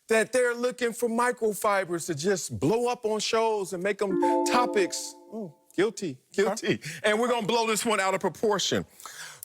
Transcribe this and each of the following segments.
that they're looking for microfibers to just blow up on shows and make them topics. Oh, guilty. And we're going to blow this one out of proportion.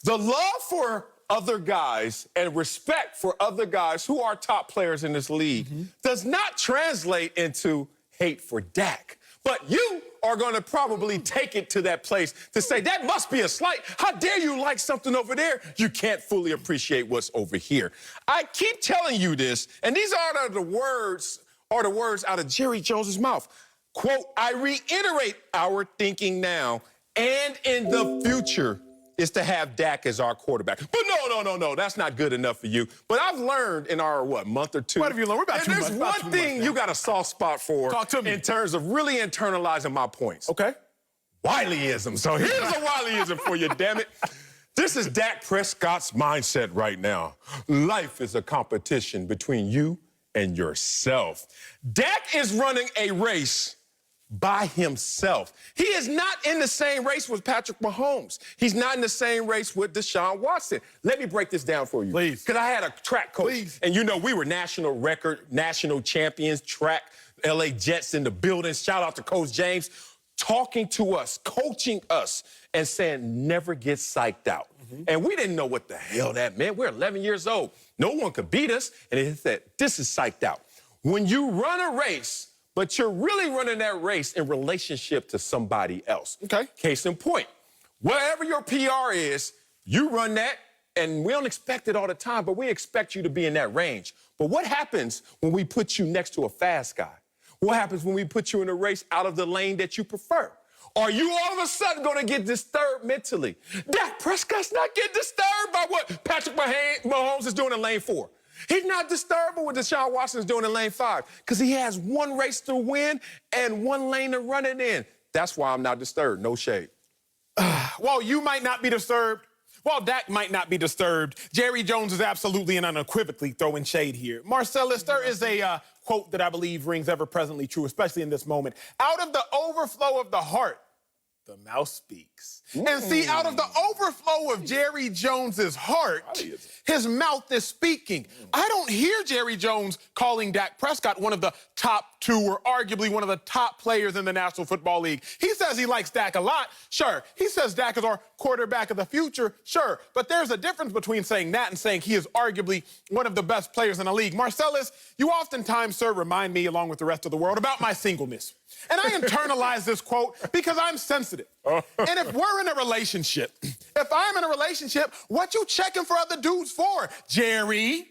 The love for other guys and respect for other guys who are top players in this league does not translate into hate for Dak. But you are going to probably take it to that place to say, that must be a slight. How dare you like something over there? You can't fully appreciate what's over here. I keep telling you this, and these are the words out of Jerry Jones's mouth. Quote, I reiterate, our thinking now and in the future is to have Dak as our quarterback. But no, that's not good enough for you. But I've learned in our, month or two. What have you learned? We're about 2 months. There's one thing you got a soft spot for. Talk to me. In terms of really internalizing my points. Okay. Wileyism. So here's a Wileyism for you, damn it. This is Dak Prescott's mindset right now. Life is a competition between you and yourself. Dak is running a race by himself. He is not in the same race with Patrick Mahomes. He's not in the same race with Deshaun Watson. Let me break this down for you. Please. Because I had a track coach. Please. And you know, we were national champions, track, LA Jets in the building. Shout out to Coach James, talking to us, coaching us, and saying, never get psyched out. And we didn't know what the hell that meant. We're 11 years old. No one could beat us. And it said, this is psyched out. When you run a race, but you're really running that race in relationship to somebody else. Okay. Case in point, whatever your PR is, you run that, and we don't expect it all the time, but we expect you to be in that range. But what happens when we put you next to a fast guy? What happens when we put you in a race out of the lane that you prefer? Are you all of a sudden going to get disturbed mentally? Dak Prescott's not getting disturbed by what Patrick Mahomes is doing in lane 4. He's not disturbed by what Deshaun Watson is doing in lane 5 because he has one race to win and one lane to run it in. That's why I'm not disturbed. No shade. While you might not be disturbed, while Dak might not be disturbed, Jerry Jones is absolutely and unequivocally throwing shade here. Marcellus, there is a quote that I believe rings ever-presently true, especially in this moment. Out of the overflow of the heart, the mouth speaks. And see, out of the overflow of Jerry Jones's heart, his mouth is speaking. I don't hear Jerry Jones calling Dak Prescott one of the top 2 or arguably one of the top players in the National Football League. He says he likes Dak a lot, sure. He says Dak is our quarterback of the future, sure. But there's a difference between saying that and saying he is arguably one of the best players in the league. Marcellus, you oftentimes, sir, remind me, along with the rest of the world, about my singleness. And I internalize this quote because I'm sensitive. And if we're in a relationship, if I'm in a relationship, what you checking for other dudes for? Jerry,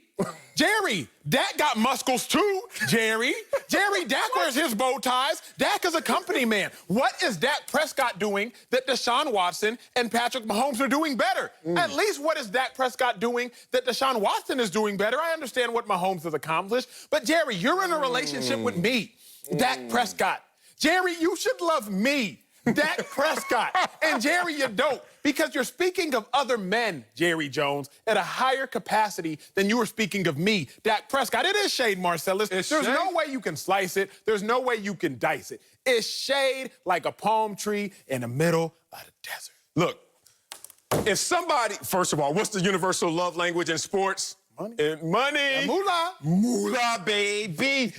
Dak got muscles too, Jerry, Dak wears his bow ties. Dak is a company man. What is Dak Prescott doing that Deshaun Watson and Patrick Mahomes are doing better? At least what is Dak Prescott doing that Deshaun Watson is doing better? I understand what Mahomes has accomplished, but Jerry, you're in a relationship with me, Dak Prescott. Jerry, you should love me, Dak Prescott. And Jerry, you're dope because you're speaking of other men, Jerry Jones, at a higher capacity than you were speaking of me, Dak Prescott. It is shade, Marcellus. There's no way you can slice it. There's no way you can dice it. It's shade like a palm tree in the middle of the desert. Look, if somebody, first of all, what's the universal love language in sports? Money. Money. Moolah. Moolah, baby.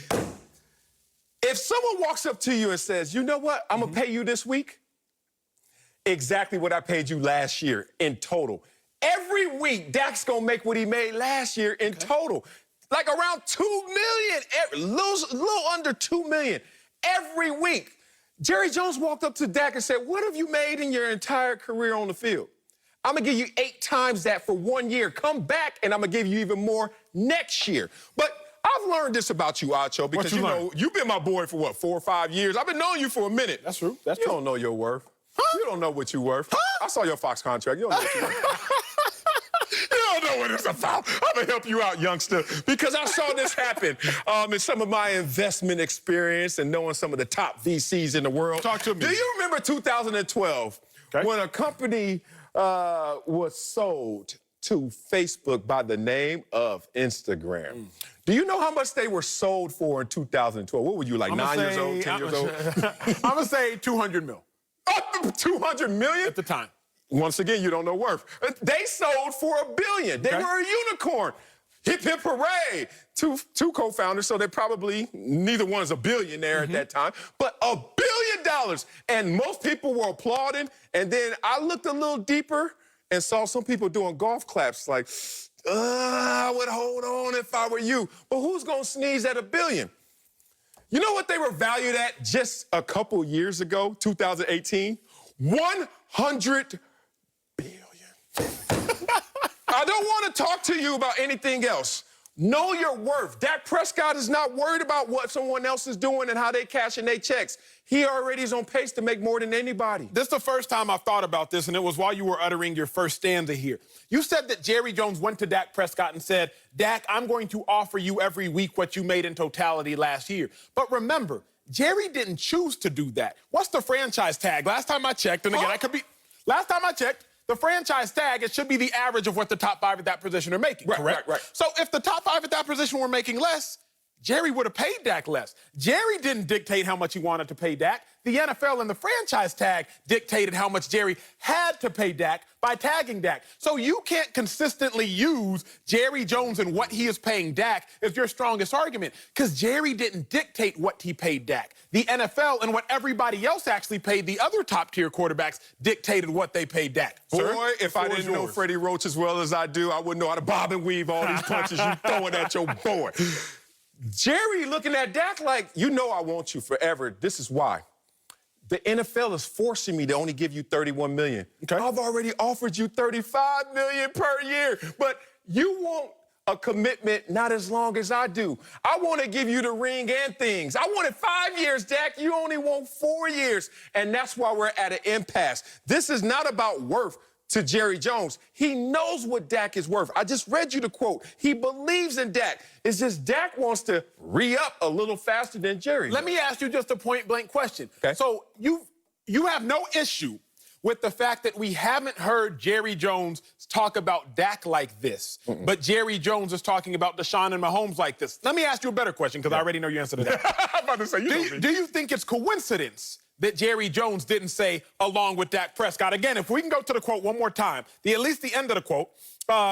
If someone walks up to you and says, you know what, I'm going to pay you this week, exactly what I paid you last year in total. Every week, Dak's going to make what he made last year in total. Like around $2 million, little under $2 million every week. Jerry Jones walked up to Dak and said, what have you made in your entire career on the field? I'm going to give you 8 times that for 1 year. Come back, and I'm going to give you even more next year. But I've learned this about you, Acho, because you know, you've been my boy for what, 4 or 5 years? I've been knowing you for a minute. That's true. You don't know your worth. Huh? You don't know what you're worth. Huh? I saw your Fox contract. You don't know what you're worth. You don't know what it's about. I'm going to help you out, youngster, because I saw this happen in some of my investment experience and knowing some of the top VCs in the world. Talk to me. Do you remember 2012 when a company was sold to Facebook by the name of Instagram? Do you know how much they were sold for in 2012? What were you, like 9 years old, 10 years old? I'm going to say 200 mil. 200 million? At the time. Once again, you don't know worth. They sold for $1 billion. They were a unicorn. Hip hip hooray. Two co-founders, so they probably, neither one's a billionaire at that time, but $1 billion. And most people were applauding. And then I looked a little deeper and saw some people doing golf claps like, I would hold on if I were you. But who's gonna sneeze at $1 billion? You know what they were valued at just a couple years ago, 2018? 100 billion. I don't want to talk to you about anything else. Know your worth. Dak Prescott is not worried about what someone else is doing and how they cash in their checks. He already is on pace to make more than anybody. This is the first time I've thought about this, and it was while you were uttering your first stanza here. You said that Jerry Jones went to Dak Prescott and said, Dak, I'm going to offer you every week what you made in totality last year. But remember, Jerry didn't choose to do that. What's the franchise tag? Last time I checked, and again, last time I checked, the franchise tag, it should be the average of what the top 5 at that position are making, correct? Right. So if the top 5 at that position were making less, Jerry would have paid Dak less. Jerry didn't dictate how much he wanted to pay Dak. The NFL and the franchise tag dictated how much Jerry had to pay Dak by tagging Dak. So you can't consistently use Jerry Jones and what he is paying Dak as your strongest argument, because Jerry didn't dictate what he paid Dak. The NFL and what everybody else actually paid the other top-tier quarterbacks dictated what they paid Dak. Boy, if I didn't know Freddie Roach as well as I do, I wouldn't know how to bob and weave all these punches you throwing at your boy. Jerry looking at Dak like, you know I want you forever. This is why. The NFL is forcing me to only give you $31 million. Okay. I've already offered you $35 million per year, but you want a commitment not as long as I do. I want to give you the ring and things. I wanted 5 years, Dak. You only want 4 years, and that's why we're at an impasse. This is not about worth to Jerry Jones. He knows what Dak is worth. I just read you the quote. He believes in Dak. It's just Dak wants to re-up a little faster than Jerry. Let me ask you just a point-blank question. Okay. So you have no issue with the fact that we haven't heard Jerry Jones talk about Dak like this, but Jerry Jones is talking about Deshaun and Mahomes like this. Let me ask you a better question, because I already know your answer to that. I'm about to say, do you think it's coincidence that Jerry Jones didn't say along with Dak Prescott? Again, if we can go to the quote one more time, at least the end of the quote,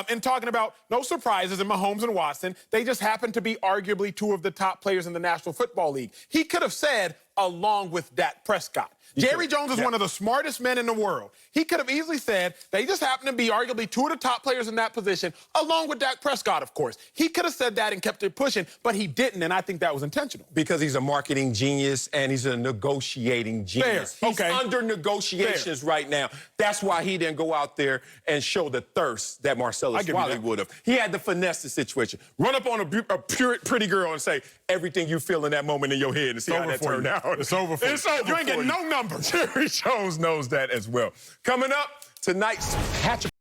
in talking about no surprises in Mahomes and Watson, they just happen to be arguably 2 of the top players in the National Football League. He could have said along with Dak Prescott. Jerry Jones is one of the smartest men in the world. He could have easily said they just happen to be arguably 2 of the top players in that position, along with Dak Prescott, of course. He could have said that and kept it pushing, but he didn't, and I think that was intentional. Because he's a marketing genius and he's a negotiating genius. Fair. He's Okay. under negotiations right now. That's why he didn't go out there and show the thirst that Marcellus Wiley would have. He had to finesse the situation. Run up on a pretty girl and say everything you feel in that moment in your head and see how that turned out. It's over for you. It's over. You ain't getting no number. Jerry Jones knows that as well. Coming up, tonight's Hatch